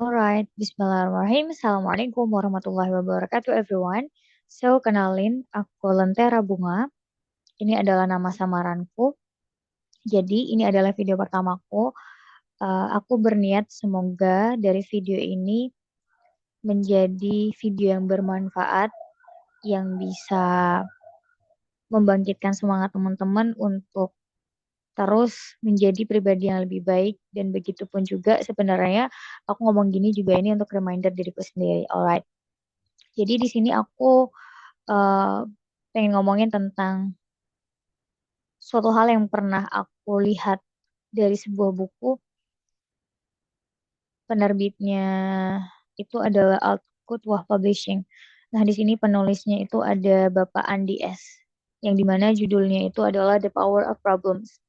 Alright, Bismillahirrahmanirrahim. Assalamualaikum warahmatullahi wabarakatuh, everyone. So, kenalin, aku Lentera Bunga. Ini adalah nama samaranku. Jadi, ini adalah video pertamaku. Aku berniat semoga dari video ini menjadi video yang bermanfaat, yang bisa membangkitkan semangat teman-teman untuk terus menjadi pribadi yang lebih baik. Dan begitu pun juga sebenarnya aku ngomong gini juga ini untuk reminder diriku sendiri. Alright. Jadi di sini aku eh, pengen ngomongin tentang suatu hal yang pernah aku lihat dari sebuah buku. Penerbitnya itu adalah Al-Qudwah Publishing. Nah, di sini penulisnya itu ada Bapak Andi S. Yang dimana judulnya itu adalah The Power of Problems.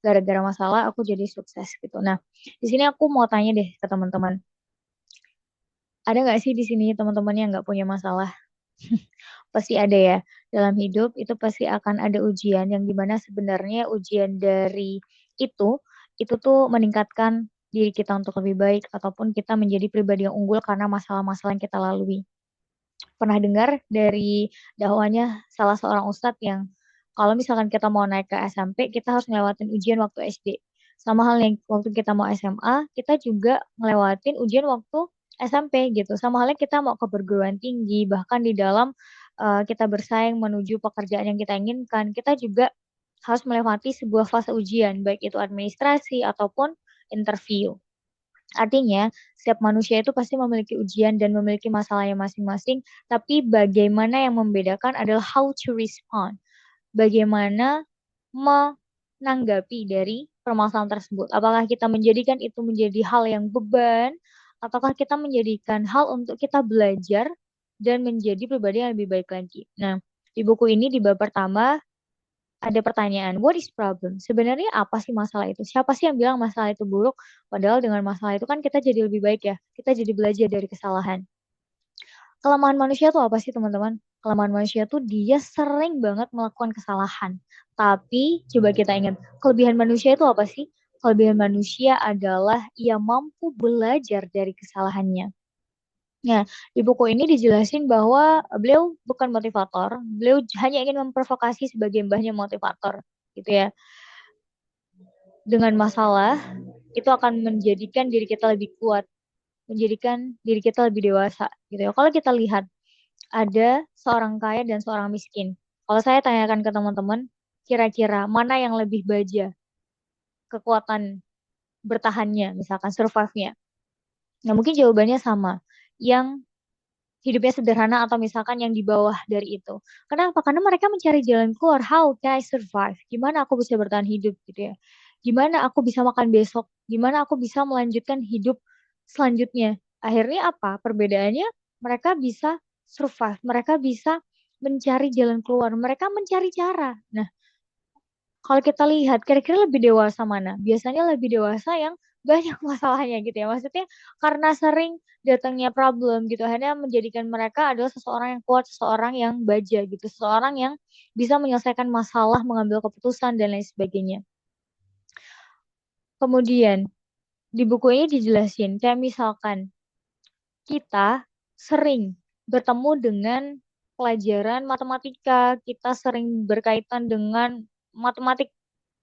Gara-gara masalah aku jadi sukses gitu. Nah, di sini aku mau tanya deh ke teman-teman. Ada nggak sih di sini teman-teman yang nggak punya masalah? Pasti ada ya. Dalam hidup itu pasti akan ada ujian yang dimana sebenarnya ujian dari itu itu tuh meningkatkan diri kita untuk lebih baik ataupun kita menjadi pribadi yang unggul karena masalah-masalah yang kita lalui. Pernah dengar dari dakwahnya salah seorang ustadz yang kalau misalkan kita mau naik ke SMP, kita harus ngelewatin ujian waktu SD. Sama halnya waktu kita mau SMA, kita juga ngelewatin ujian waktu SMP gitu. Sama halnya kita mau ke perguruan tinggi, bahkan di dalam kita bersaing menuju pekerjaan yang kita inginkan, kita juga harus melewati sebuah fase ujian, baik itu administrasi ataupun interview. Artinya, setiap manusia itu pasti memiliki ujian dan memiliki masalahnya masing-masing, tapi bagaimana yang membedakan adalah how to respond. Bagaimana menanggapi dari permasalahan tersebut. Apakah kita menjadikan itu menjadi hal yang beban, ataukah kita menjadikan hal untuk kita belajar dan menjadi pribadi yang lebih baik lagi. Nah, di buku ini di bab pertama ada pertanyaan, what is problem? Sebenarnya apa sih masalah itu? Siapa sih yang bilang masalah itu buruk? Padahal dengan masalah itu kan kita jadi lebih baik ya. Kita jadi belajar dari kesalahan. Kelemahan manusia tuh apa sih teman-teman? Kelemahan manusia tuh dia sering banget melakukan kesalahan. Tapi coba kita ingat, kelebihan manusia itu apa sih? Kelebihan manusia adalah ia mampu belajar dari kesalahannya. Nah, di buku ini dijelasin bahwa beliau bukan motivator, beliau hanya ingin memprovokasi sebagai mbahnya motivator, gitu ya. Dengan masalah itu akan menjadikan diri kita lebih kuat, menjadikan diri kita lebih dewasa, gitu ya. Kalau kita lihat ada seorang kaya dan seorang miskin. Kalau saya tanyakan ke teman-teman, kira-kira mana yang lebih baja kekuatan bertahannya, misalkan survive-nya. Nah, mungkin jawabannya sama. Yang hidupnya sederhana atau misalkan yang di bawah dari itu. Kenapa? Karena mereka mencari jalan keluar. How can I survive? Gimana aku bisa bertahan hidup gitu ya? Gimana aku bisa makan besok? Gimana aku bisa melanjutkan hidup selanjutnya? Akhirnya apa? Perbedaannya mereka bisa survive, mereka bisa mencari jalan keluar, mereka mencari cara. Nah, kalau kita lihat, kira-kira lebih dewasa mana? Biasanya lebih dewasa yang banyak masalahnya gitu ya. Maksudnya karena sering datangnya problem gitu. Akhirnya menjadikan mereka adalah seseorang yang kuat, seseorang yang baja gitu. Seseorang yang bisa menyelesaikan masalah, mengambil keputusan, dan lain sebagainya. Kemudian, di buku ini dijelasin, kayak misalkan kita sering bertemu dengan pelajaran matematika, kita sering berkaitan dengan matematik.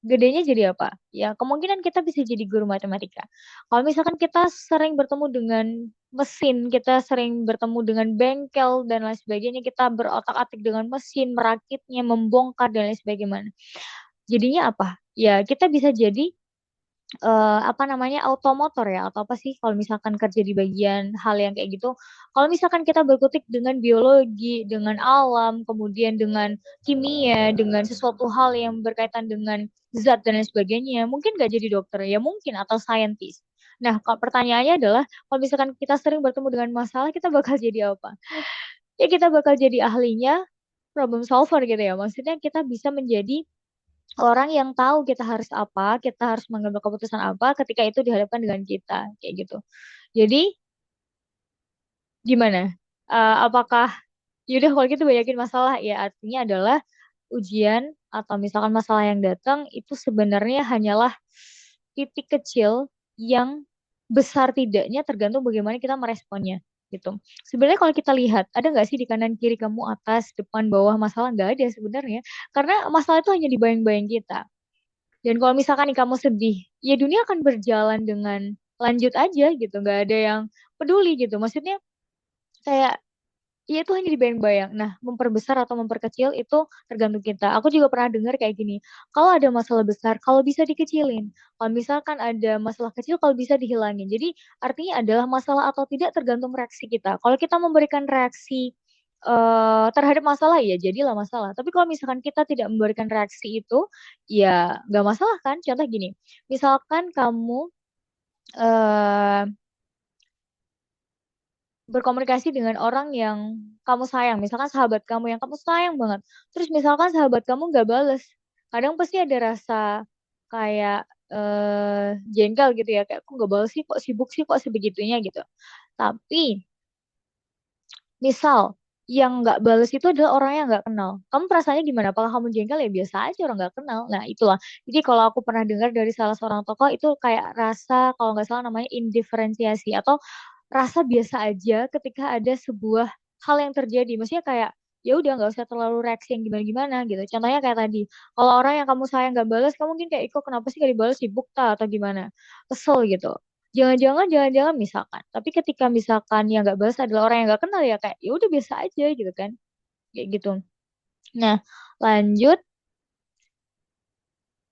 Gedenya jadi apa? Ya, kemungkinan kita bisa jadi guru matematika. Kalau misalkan kita sering bertemu dengan mesin, kita sering bertemu dengan bengkel dan lain sebagainya, kita berotak-atik dengan mesin, merakitnya, membongkar dan lain sebagainya. Jadinya apa? Ya, kita bisa jadi apa namanya automotor ya atau apa sih kalau misalkan kerja di bagian hal yang kayak gitu. Kalau misalkan kita berkutik dengan biologi, dengan alam, kemudian dengan kimia, dengan sesuatu hal yang berkaitan dengan zat dan lain sebagainya, mungkin gak jadi dokter ya mungkin atau saintis. Nah, kalau pertanyaannya adalah kalau misalkan kita sering bertemu dengan masalah, kita bakal jadi apa? Ya kita bakal jadi ahlinya problem solver gitu ya. Maksudnya kita bisa menjadi orang yang tahu kita harus apa, kita harus mengambil keputusan apa ketika itu dihadapkan dengan kita, kayak gitu. Jadi gimana? Apakah yaudah kalau gitu banyakin masalah ya artinya adalah ujian atau misalkan masalah yang datang itu sebenarnya hanyalah titik kecil yang besar tidaknya tergantung bagaimana kita meresponnya gitu. Sebenarnya kalau kita lihat, ada nggak sih di kanan kiri kamu, atas, depan, bawah masalah? Nggak ada sebenarnya. Karena masalah itu hanya di bayang-bayang kita. Dan kalau misalkan nih kamu sedih, ya dunia akan berjalan dengan lanjut aja gitu. Nggak ada yang peduli gitu. Maksudnya kayak iya itu hanya dibayang-bayang. Nah, memperbesar atau memperkecil itu tergantung kita. Aku juga pernah dengar kayak gini. Kalau ada masalah besar, kalau bisa dikecilin. Kalau misalkan ada masalah kecil, kalau bisa dihilangin. Jadi artinya adalah masalah atau tidak tergantung reaksi kita. Kalau kita memberikan reaksi terhadap masalah, ya jadilah masalah. Tapi kalau misalkan kita tidak memberikan reaksi itu, ya nggak masalah kan? Contoh gini, misalkan kamu eh berkomunikasi dengan orang yang kamu sayang, misalkan sahabat kamu yang kamu sayang banget. Terus misalkan sahabat kamu nggak bales, kadang pasti ada rasa kayak jengkel gitu ya, kayak kok nggak bales sih, kok sibuk sih, kok sebegitunya gitu. Tapi misal yang nggak bales itu adalah orang yang nggak kenal. Kamu perasaannya gimana? Apakah kamu jengkel? Ya biasa aja, orang nggak kenal. Nah itulah. Jadi kalau aku pernah dengar dari salah seorang tokoh itu kayak rasa kalau nggak salah namanya indiferensiasi atau rasa biasa aja ketika ada sebuah hal yang terjadi. Maksudnya kayak ya udah nggak usah terlalu reaksi yang gimana-gimana gitu. Contohnya kayak tadi, kalau orang yang kamu sayang nggak balas, kamu mungkin kayak, Iko kenapa sih gak dibalas, sibuk ta atau gimana? Kesel gitu. Jangan-jangan misalkan. Tapi ketika misalkan yang nggak balas adalah orang yang nggak kenal ya kayak ya udah biasa aja gitu kan. Kayak gitu. Nah, lanjut.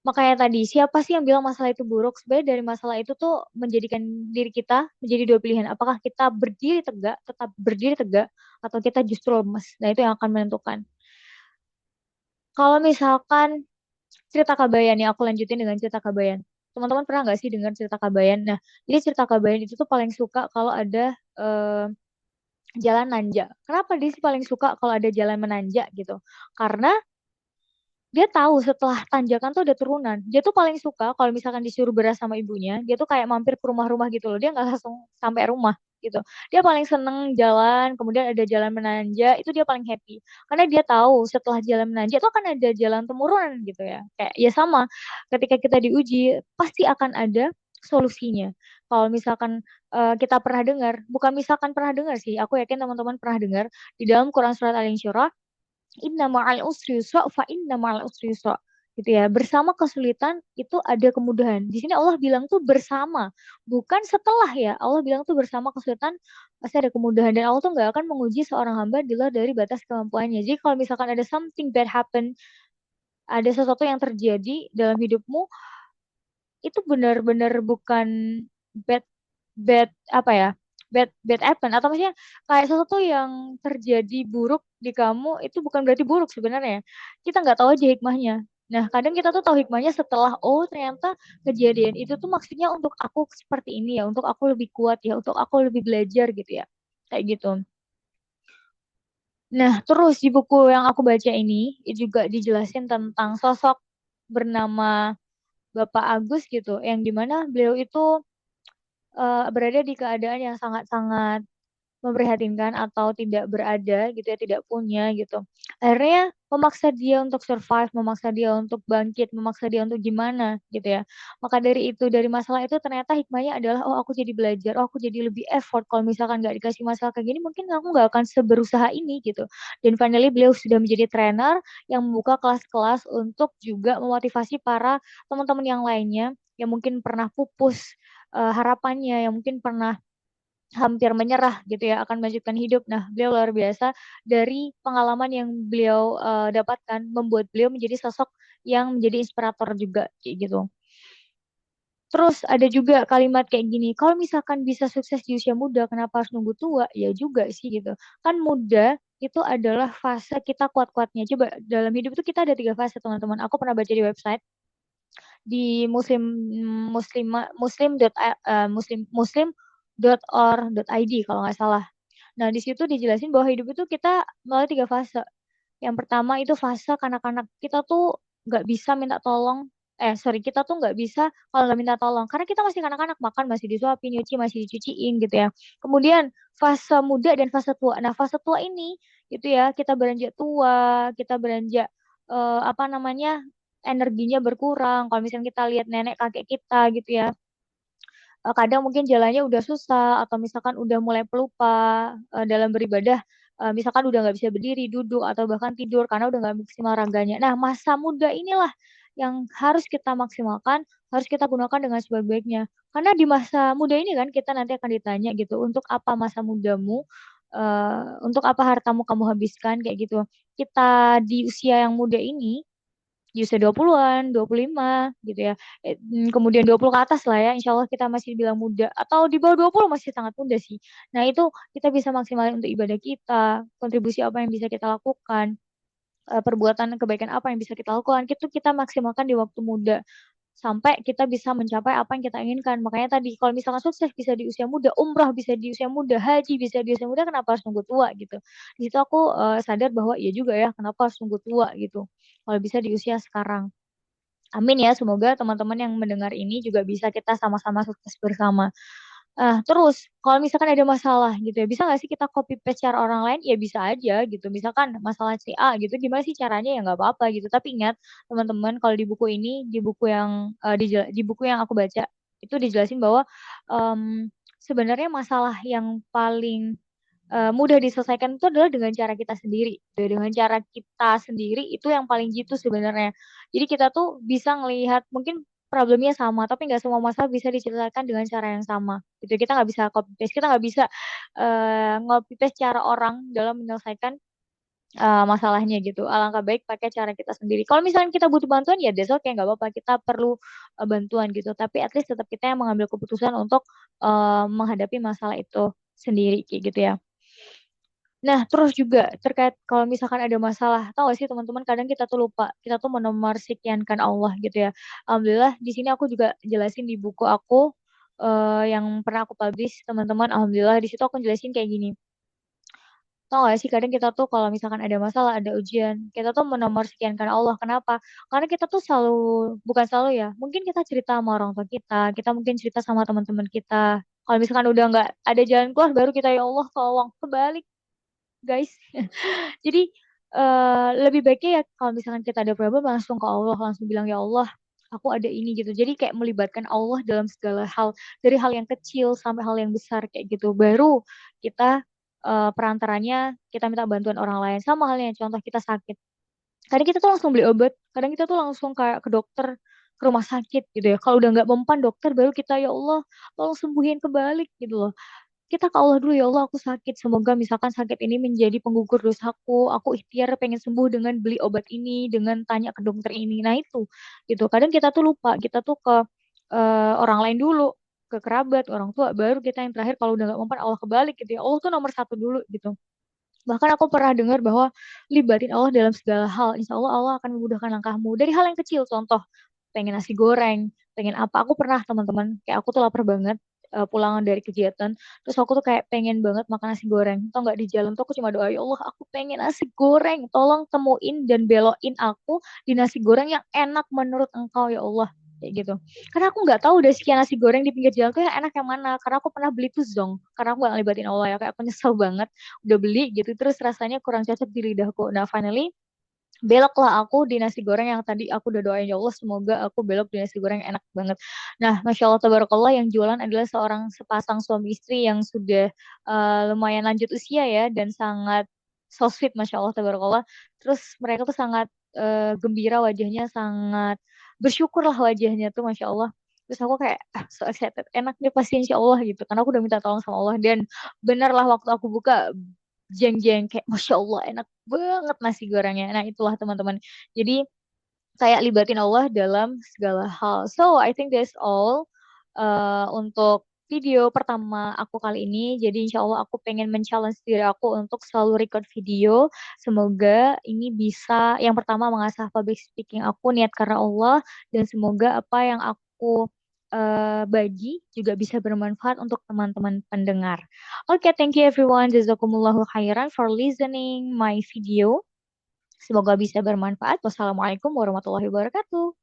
Makanya tadi, siapa sih yang bilang masalah itu buruk? Sebenarnya dari masalah itu tuh menjadikan diri kita menjadi dua pilihan. Apakah kita berdiri tegak, tetap berdiri tegak, atau kita justru lemes? Nah, itu yang akan menentukan. Kalau misalkan cerita Kabayan, ya aku lanjutin dengan cerita Kabayan. Teman-teman pernah nggak sih dengar cerita Kabayan? Nah, jadi cerita Kabayan itu tuh paling suka kalau ada jalan nanjak. Kenapa dia sih paling suka kalau ada jalan menanjak gitu? Karena dia tahu setelah tanjakan tuh ada turunan. Dia tuh paling suka kalau misalkan disuruh beras sama ibunya, dia tuh kayak mampir ke rumah-rumah gitu loh. Dia nggak langsung sampai rumah gitu. Dia paling seneng jalan, kemudian ada jalan menanjak, itu dia paling happy. Karena dia tahu setelah jalan menanjak itu akan ada jalan temurunan gitu ya. Kayak ya sama, ketika kita diuji pasti akan ada solusinya. Kalau misalkan kita pernah dengar, bukan misalkan pernah dengar sih, aku yakin teman-teman pernah dengar di dalam Quran surat Al-Insyirah, inna ma'al usri yusra fa inna ma'al usri yusra gitu ya. Bersama kesulitan itu ada kemudahan. Di sini Allah bilang tuh bersama, bukan setelah ya. Allah bilang tuh bersama kesulitan pasti ada kemudahan, dan Allah tuh nggak akan menguji seorang hamba di luar dari batas kemampuannya. Jadi kalau misalkan ada something bad happen, ada sesuatu yang terjadi dalam hidupmu, itu benar-benar bukan bad bad apa ya, bad bad happen, atau maksudnya kayak sesuatu yang terjadi buruk di kamu itu bukan berarti buruk sebenarnya. Kita nggak tahu aja hikmahnya. Nah, kadang kita tuh tahu hikmahnya setelah, oh ternyata kejadian itu tuh maksudnya untuk aku seperti ini ya, untuk aku lebih kuat ya, untuk aku lebih belajar gitu ya, kayak gitu. Nah, terus di buku yang aku baca ini juga dijelasin tentang sosok bernama Bapak Agus gitu, yang dimana beliau itu berada di keadaan yang sangat-sangat memprihatinkan atau tidak berada gitu ya, tidak punya gitu. Akhirnya memaksa dia untuk survive, memaksa dia untuk bangkit, memaksa dia untuk gimana gitu ya. Maka dari itu, dari masalah itu ternyata hikmahnya adalah, oh aku jadi belajar, oh aku jadi lebih effort. Kalau misalkan nggak dikasih masalah kayak gini, mungkin aku nggak akan seberusaha ini gitu. Dan finally beliau sudah menjadi trainer yang membuka kelas-kelas untuk juga memotivasi para teman-teman yang lainnya yang mungkin pernah pupus harapannya, yang mungkin pernah hampir menyerah gitu ya akan melanjutkan hidup. Nah, beliau luar biasa, dari pengalaman yang beliau dapatkan membuat beliau menjadi sosok yang menjadi inspirator juga kayak gitu. Terus ada juga kalimat kayak gini, kalau misalkan bisa sukses di usia muda, kenapa harus nunggu tua? Ya juga sih gitu. Kan muda itu adalah fase kita kuat-kuatnya. Coba dalam hidup itu kita ada tiga fase teman-teman. Aku pernah baca di website di muslim.or.id kalau nggak salah. Nah, di situ dijelasin bahwa hidup itu kita melalui tiga fase. Yang pertama itu fase kanak-kanak. Kita tuh nggak bisa minta tolong. Sorry, kita tuh nggak bisa kalau nggak minta tolong. Karena kita masih kanak-kanak, makan masih disuapin, nyuci masih dicuciin gitu ya. Kemudian fase muda dan fase tua. Nah, fase tua ini itu ya kita beranjak tua, kita beranjak apa namanya, energinya berkurang. Kalau misalnya kita lihat nenek kakek kita gitu ya, kadang mungkin jalannya udah susah atau misalkan udah mulai pelupa dalam beribadah, misalkan udah nggak bisa berdiri, duduk atau bahkan tidur karena udah nggak maksimal raganya. Nah, masa muda inilah yang harus kita maksimalkan, harus kita gunakan dengan sebaik-baiknya. Karena di masa muda ini kan kita nanti akan ditanya gitu, untuk apa masa mudamu, untuk apa hartamu kamu habiskan kayak gitu. Kita di usia yang muda ini, di usia 20-an, 25 gitu ya. Kemudian 20 ke atas lah ya, insya Allah kita masih bilang muda. Atau di bawah 20 masih sangat muda sih. Nah itu kita bisa maksimalin untuk ibadah kita, kontribusi apa yang bisa kita lakukan, perbuatan kebaikan apa yang bisa kita lakukan, itu kita maksimalkan di waktu muda sampai kita bisa mencapai apa yang kita inginkan. Makanya tadi kalau misalkan sukses bisa di usia muda, umrah bisa di usia muda, haji bisa di usia muda, kenapa harus nunggu tua gitu. Di situ aku sadar bahwa iya juga ya, kenapa harus nunggu tua gitu. Kalau bisa di usia sekarang. Amin ya, semoga teman-teman yang mendengar ini juga bisa kita sama-sama sukses bersama. Terus kalau misalkan ada masalah gitu ya, bisa nggak sih kita copy paste cara orang lain? Ya bisa aja gitu. Misalkan masalah si A gitu, gimana sih caranya? Ya nggak apa-apa gitu. Tapi ingat teman-teman, kalau di buku ini, di buku yang di buku yang aku baca itu dijelasin bahwa sebenarnya masalah yang paling mudah diselesaikan itu adalah dengan cara kita sendiri. Gitu. Dengan cara kita sendiri itu yang paling jitu sebenarnya. Jadi kita tuh bisa ngelihat mungkin problemnya sama, tapi nggak semua masalah bisa diselesaikan dengan cara yang sama. Gitu. Kita nggak bisa copy paste, kita nggak bisa copy paste cara orang dalam menyelesaikan masalahnya gitu. Alangkah baik pakai cara kita sendiri. Kalau misalnya kita butuh bantuan ya that's okay, nggak apa-apa. Kita perlu bantuan gitu. Tapi at least tetap kita yang mengambil keputusan untuk menghadapi masalah itu sendiri kayak gitu ya. Nah, terus juga terkait kalau misalkan ada masalah, tahu gak sih teman-teman, kadang kita tuh lupa, kita tuh menomorsikiankan Allah gitu ya. Alhamdulillah di sini aku juga jelasin di buku aku yang pernah aku publish, teman-teman. Alhamdulillah di situ aku jelasin kayak gini. Tahu gak sih kadang kita tuh kalau misalkan ada masalah, ada ujian, kita tuh menomorsekiankan Allah. Kenapa? Karena kita tuh selalu, bukan selalu ya, mungkin kita cerita sama orang tua kita mungkin cerita sama teman-teman kita. Kalau misalkan udah nggak ada jalan keluar, baru kita ya Allah tolong kebalik guys. Jadi lebih baiknya ya kalau misalkan kita ada problem langsung ke Allah, langsung bilang ya Allah, aku ada ini gitu. Jadi kayak melibatkan Allah dalam segala hal, dari hal yang kecil sampai hal yang besar kayak gitu. Baru kita perantaranya kita minta bantuan orang lain. Sama halnya contoh kita sakit. Kadang kita tuh langsung beli obat, kadang kita tuh langsung kayak ke dokter, ke rumah sakit gitu ya. Kalau udah nggak mempan dokter, baru kita ya Allah, tolong sembuhin kebalik gitu loh. Kita ke Allah dulu, ya Allah aku sakit, semoga misalkan sakit ini menjadi penggugur dosaku, aku ikhtiar pengen sembuh dengan beli obat ini, dengan tanya ke dokter ini. Nah itu gitu, kadang kita tuh lupa, kita tuh ke orang lain dulu, ke kerabat, orang tua, baru kita yang terakhir kalau udah gak mempan Allah kebalik gitu ya. Allah tuh nomor satu dulu gitu. Bahkan aku pernah dengar bahwa libatin Allah dalam segala hal. Insya Allah Allah akan memudahkan langkahmu. Dari hal yang kecil, contoh pengen nasi goreng, pengen apa. Aku pernah teman-teman, kayak aku tuh lapar banget pulangan dari kegiatan. Terus aku tuh kayak pengen banget makan nasi goreng. Tau nggak di jalan tuh aku cuma doa, ya Allah aku pengen nasi goreng. Tolong temuin dan belokin aku di nasi goreng yang enak menurut engkau ya Allah. Kayak gitu. Karena aku nggak tahu udah sekian nasi goreng di pinggir jalan tuh yang enak yang mana. Karena aku pernah beli tuh zong. Karena aku gak ngelibatin Allah ya. Kayak aku nyesel banget udah beli gitu terus rasanya kurang cocok di lidahku. Nah, finally beloklah aku di nasi goreng yang tadi aku udah doain ya Allah semoga aku belok di nasi goreng yang enak banget. Nah, Masya Allah tabarakallah yang jualan adalah seorang sepasang suami istri yang sudah lumayan lanjut usia ya dan sangat so sweet Masya Allah tabarakallah. Terus mereka tuh sangat gembira wajahnya, sangat bersyukur lah wajahnya tuh Masya Allah. Terus aku kayak so excited, enak deh pasti insya Allah gitu. Karena aku udah minta tolong sama Allah dan bener lah waktu aku buka jeng-jeng kayak Masya Allah enak banget nasi gorengnya. Nah itulah teman-teman. Jadi kayak libatin Allah dalam segala hal. So I think that's all untuk video pertama aku kali ini. Jadi insya Allah aku pengen men-challenge diri aku untuk selalu record video. Semoga ini bisa yang pertama mengasah public speaking aku niat karena Allah dan semoga apa yang aku bagi juga bisa bermanfaat untuk teman-teman pendengar. Oke, thank you everyone. Jazakumullahu khairan for listening my video. Semoga bisa bermanfaat. Wassalamualaikum warahmatullahi wabarakatuh.